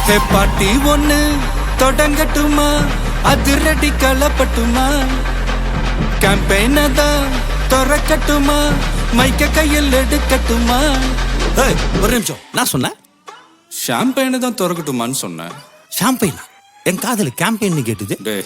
ஹே பாட்டி ஒண்ணு தொடங்கட்டுமா, அதிரடி களப்பட்டுமா, கேம்பெயின தான் திறக்கட்டுமா, மைக்க கையில் எடுக்கட்டுமா. ஒரு நிமிஷம், நான் சொன்னேன் ஷாம்பெயினை தான் திறக்கட்டுமான்னு சொன்னேன். ஷாம்பெயினா? என் காதல கேம்பெயின் கேட்டுது. டே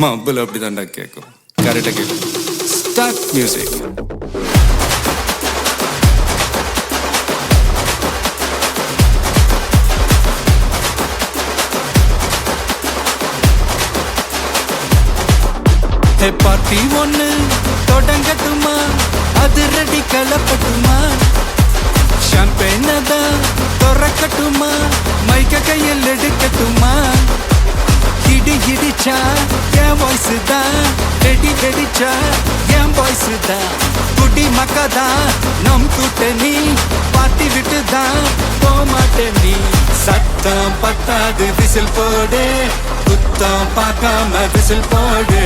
மப்பிள் அப்படிதான்டா கேட்கும். கரெக்டா கேட்கு. Start music. ஹே பார்ட்டி ஒண்ணு தொடங்கட்டுமா, அதிரடி களப்பட்டுமா, ஷாம்பெயினை தான் திறக்கட்டுமா, மைக்க கையில் எடுக்கட்டுமா. இடி இடிச்சா என் வாய்ஸ் தான், வெடி வெடிச்சா என் வாய்ஸ் தான். குடி மக்கதான் நம் கூட்டணி, பாட்டி விட்டு தான் போமாட்ட நீ. சத்தம் பத்தாது விசில் போடு, குத்தம் பார்க்காம விசில் போடு.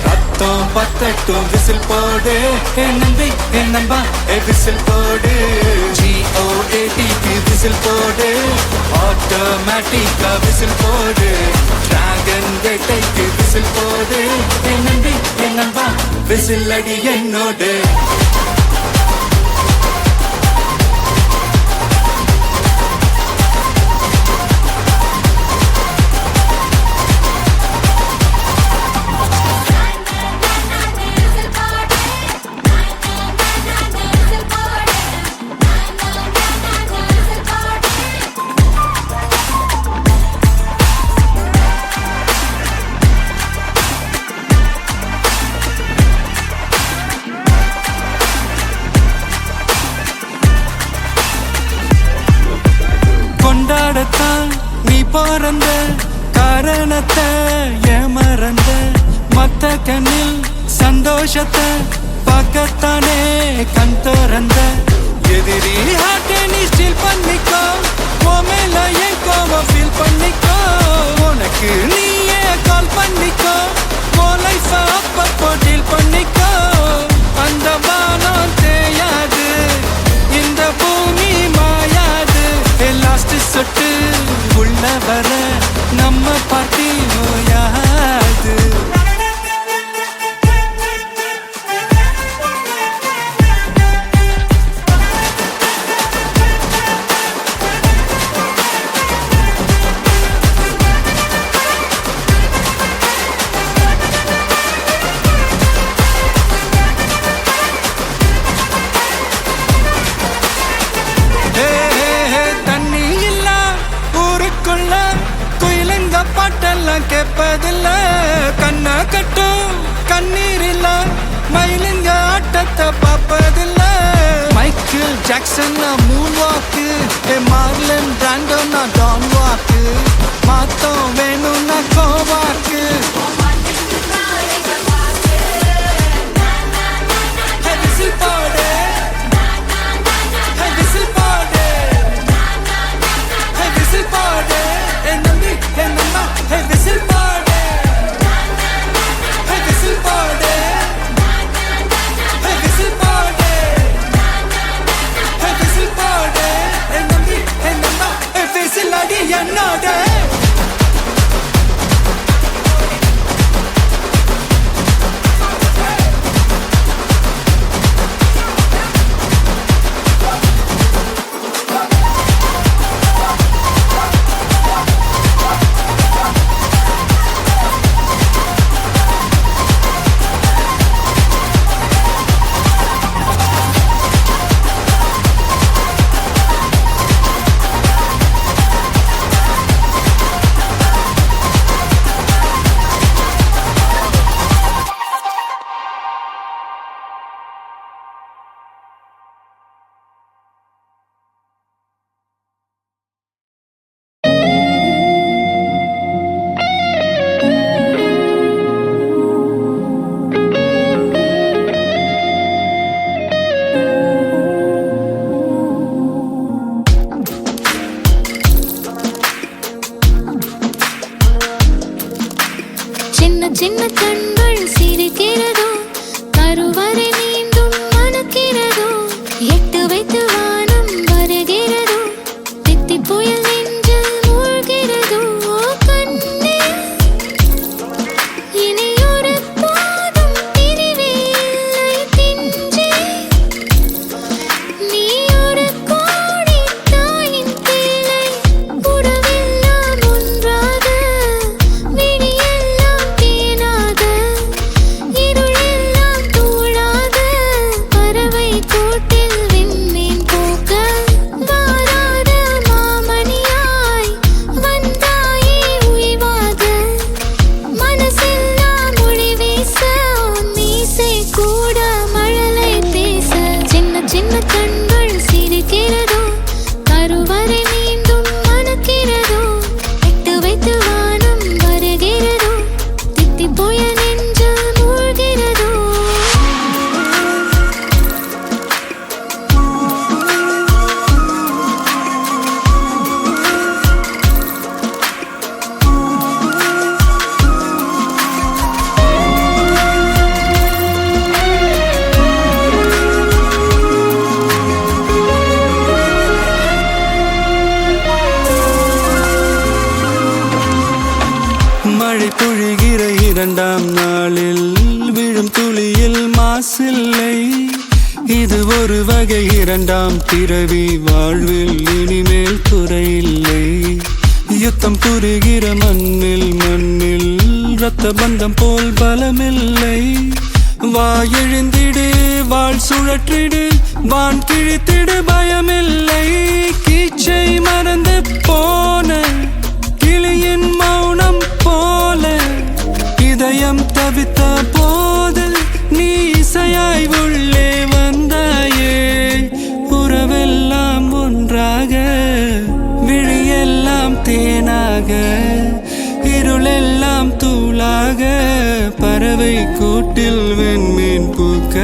ரத்தம் பத்தட்டும் விசில் போடு, என் நம்பி என் நம்பா விசில் போடு. GOATக்கு விசில் போடு, ஆட்டோமேட்டிக்கா விசில் போடு. டிராகன் வேட்டைக்கு விசில் போடு, என் நம்பி என் நம்பா விசில் அடி என்னோடு. கொண்டாடத்தான் நீ பிறந்த காரணத்தை ஏமறந்த, மத்த கண்ணில் சந்தோஷத்தை பார்க்கத்தானே கண் திறந்த. எதிரி ஹார்ட்டை நீ ஸ்டீல் பண்ணிக்கோ, உன் மேல என் கோவம் ஃபீல் பண்ணிக்கோ. உனக்கு நீயே கால் பண்ணிக்கோ, உன் லைஃப அப்பப்போ டீல் பண்ணிக்கோ. அந்த வானம் தேயாது, இந்த பூமி மாயாது. லாஸ்ட் சொட்டு உள்ள வர நம்ம பார்ட்டி நோயாது. பாட்டெல்லாம் கேட்பதில்ல, கண்ணா கட்டும் கண்ணீர் இல்ல, மயிலுங்க ஆட்டத்தை பார்ப்பதில்ல. மைக்கேல் ஜாக்சன் மூன் வாக்கு, மார்லன் பிராண்டோ நான் டான் வாக்கு. மாத்தம் வேணும்னா கோவாக்கு. சின்ன கண்கள் சிரிக்கிறதோ, கருவறை நீந்தும் மணக்கிறதோ, எட்டு வைத்து வானம் வருகிறதோ, தித்தி புயல் நெஞ்சில் மழை பொழிகிற இரண்டாம் நாளில் விழும் துளியில் மாசில்லை. இது ஒரு வகை இரண்டாம் பிறவி, வாழ்வில் இனிமேல் குறையில்லை. யுத்தம் புரிகிற மண்ணில் இரத்த பந்தம் போல் பலமில்லை. வா எழுந்திடு, வாழ் சுழற்றிடு, வான் கிழித்திடு, பயமில்லை. கீச்சை மறந்து போன கிளியின் மௌனம் போல இதயம் தவித்த போது நீ இசையாய் உள்ளே வந்தாயே. உறவெல்லாம் ஒன்றாக, விழியெல்லாம் தேனாக, இருளெல்லாம் தூளாக, பறவை கூட்டில் வெண்மீன் பூக்க.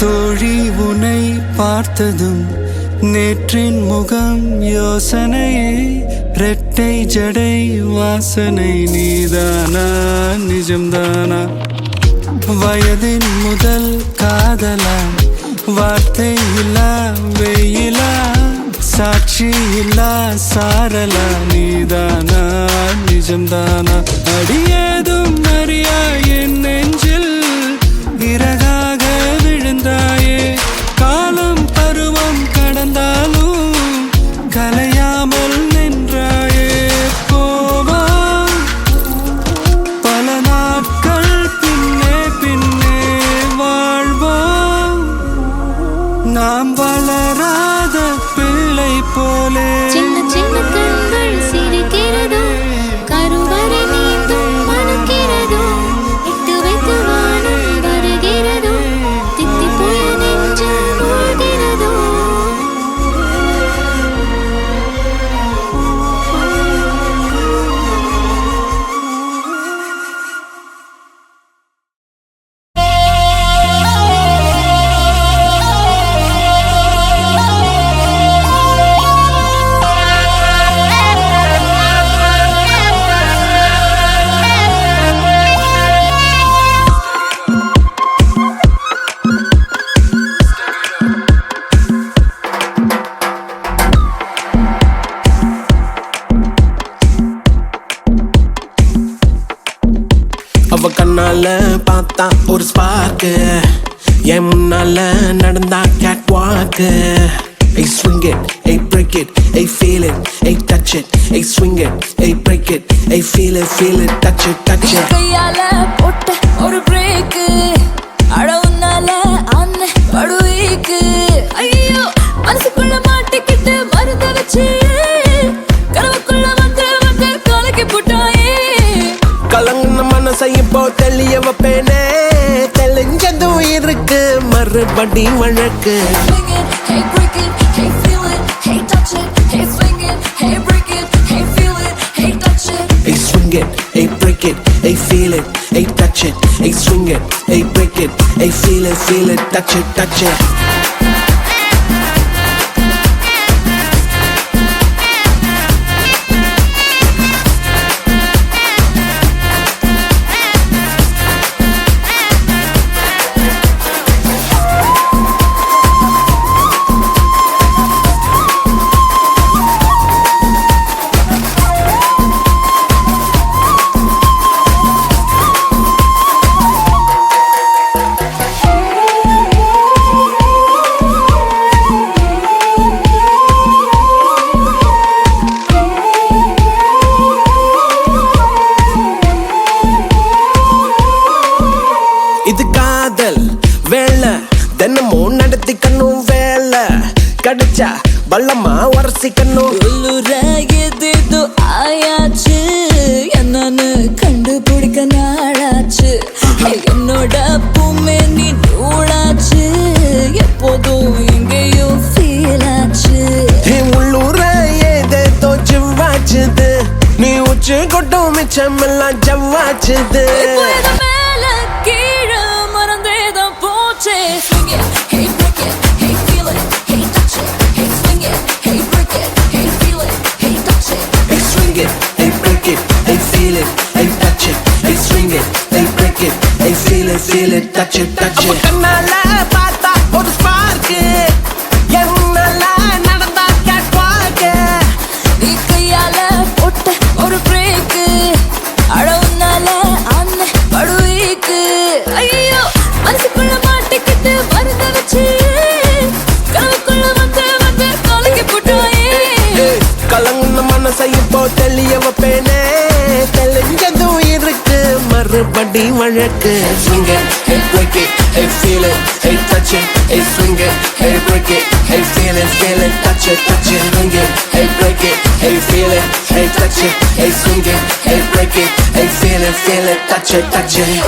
தோழி உனை பார்த்ததும் நேற்றின் முகம் யோசனையே. ரெட்டை ஜடை வாசனை நீதானா, நிஜம்தானா? வயதின் முதல் காதலா, வார்த்தை இல்லா வெயிலா, சாட்சி இல்லா சாரலா, நீதானா, நிஜம்தானா? அடியேதும் அறியா என் நெஞ்சில் இறகாக விழுந்தாயே. காலம் பருவம் கடந்தாலும் கலையாமல் நின்றாயே. போவா பல நாட்கள் பின்னே பின்னே வாழ்வோம், நாம் வளராத பிள்ளை போலே. சின்ன சின்ன கண்கள் சிரிக்கிறதோ, கருவறை நீந்தும் மணக்கிறதோ, இட்டு வைத்து வானம் வருகிறதோ, தித்தி போய நெஞ்சு மூழ்கிறதோ. அவ கண்ணால பார்த்தா ஒரு ஸ்பார்க்கு, என் முன்னால நடந்தா கேட் வாக்கு. Hey swing it, hey break it, hey feel it, hey touch it, hey swing it, hey break it, hey feel it, touch it, touch it. கையால போட்ட ஒரு பிரேக், அடவுனால அண்ணன் படுவீக்கு. ஐயோ மனசுக்குள்ள மாட்டிக்கிட்டு மருந்து வச்சு, கனவுக்குள்ள வந்து கலக்கி போட்டாயே. கலங்குன மனசை இப்போ தெளிய வைப்பேனே, தெளிஞ்சதும் இருக்கு மறுபடி வழக்கு. Swing it, hey break it, hey feel it, hey touch it, hey swing it, hey break it, hey feel it, hey touch it. Hey swing it, hey break it, hey feel it, hey touch it, hey swing it, hey break it, hey feel it, touch it, touch it. இது காதல் வேலை, தினமும் நடத்திக்கணும் வேலை. கடிச்சா பள்ளமா உரசிக்கணும். உள்ளுராயதேதோ ஆயாச்சு, என்னன்னு கண்டுபிடிக்க நாளாச்சு. என்னோட பூமே நீ நூலாச்சு, எப்போதும் வெளிச்சமெல்லாம் ஜவ்வாச்சுது இப்போ இது மேல கீழே மறந்தேதான் போச்சே. Swing it, hey break it, hey feel it, hey touch it, hey swing it, hey break it, hey feel it, hey touch it. Hey swing it, hey break it, hey feel it, hey touch it. Hey swing it, hey break it, hey feel it, touch it, touch it. கண்ணால பார்த்தா ஒரு spark, என்னால நடந்தா gate walk. நீ கையால போட்ட ஒரு break, அழகுனால அண்ணன் படுவீக்கு. ஐயோ மனசுக்குள்ள மாட்டிக்கிட்டு மருந்த வச்சு கனவுக்குள்ள வந்து கலக்கி போட்டாயே. கலங்குன மனசை இப்போ தெளிய வைப்பேனே, தெளிஞ்சதும் இருக்கு மறுபடி வழக்கு. Swing it, hey break it, hey feel it, hey touch it. Hey swing it, hey break it, hey feel it, touch it, touch it. Swing it, hey break it, hey feel it, hey touch it. Hey swing it, hey break it, hey feel it, touch it, touch it.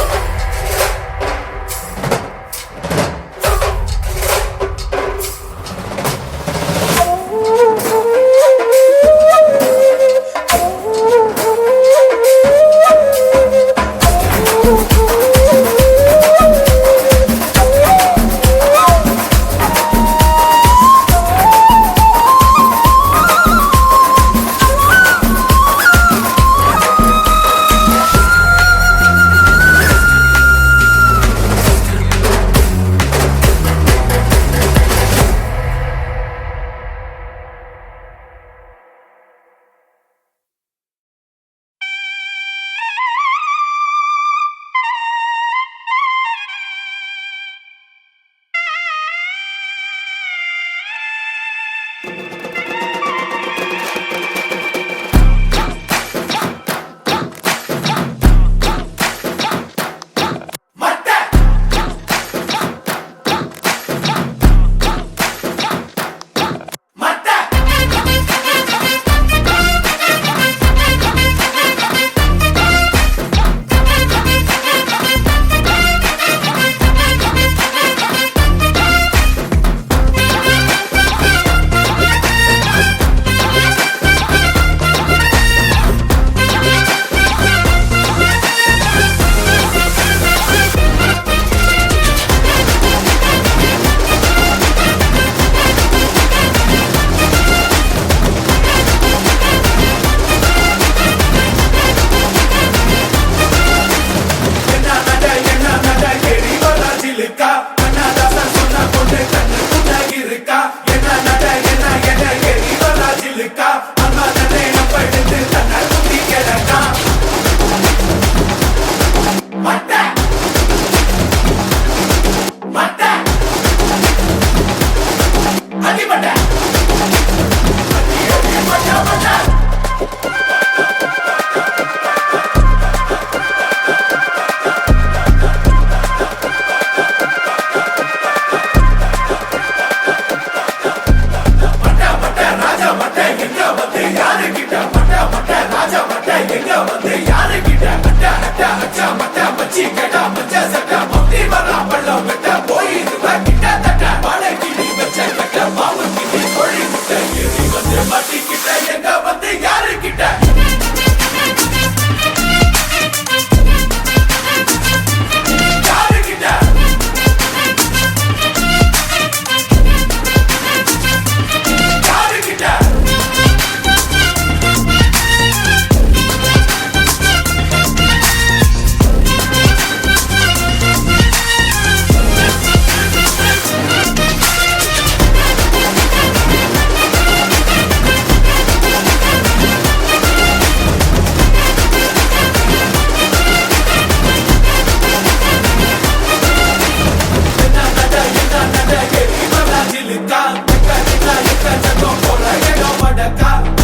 Eka, eka, eka, eka, eka, eka, eka, eka, eka, eka, eka, eka, eka,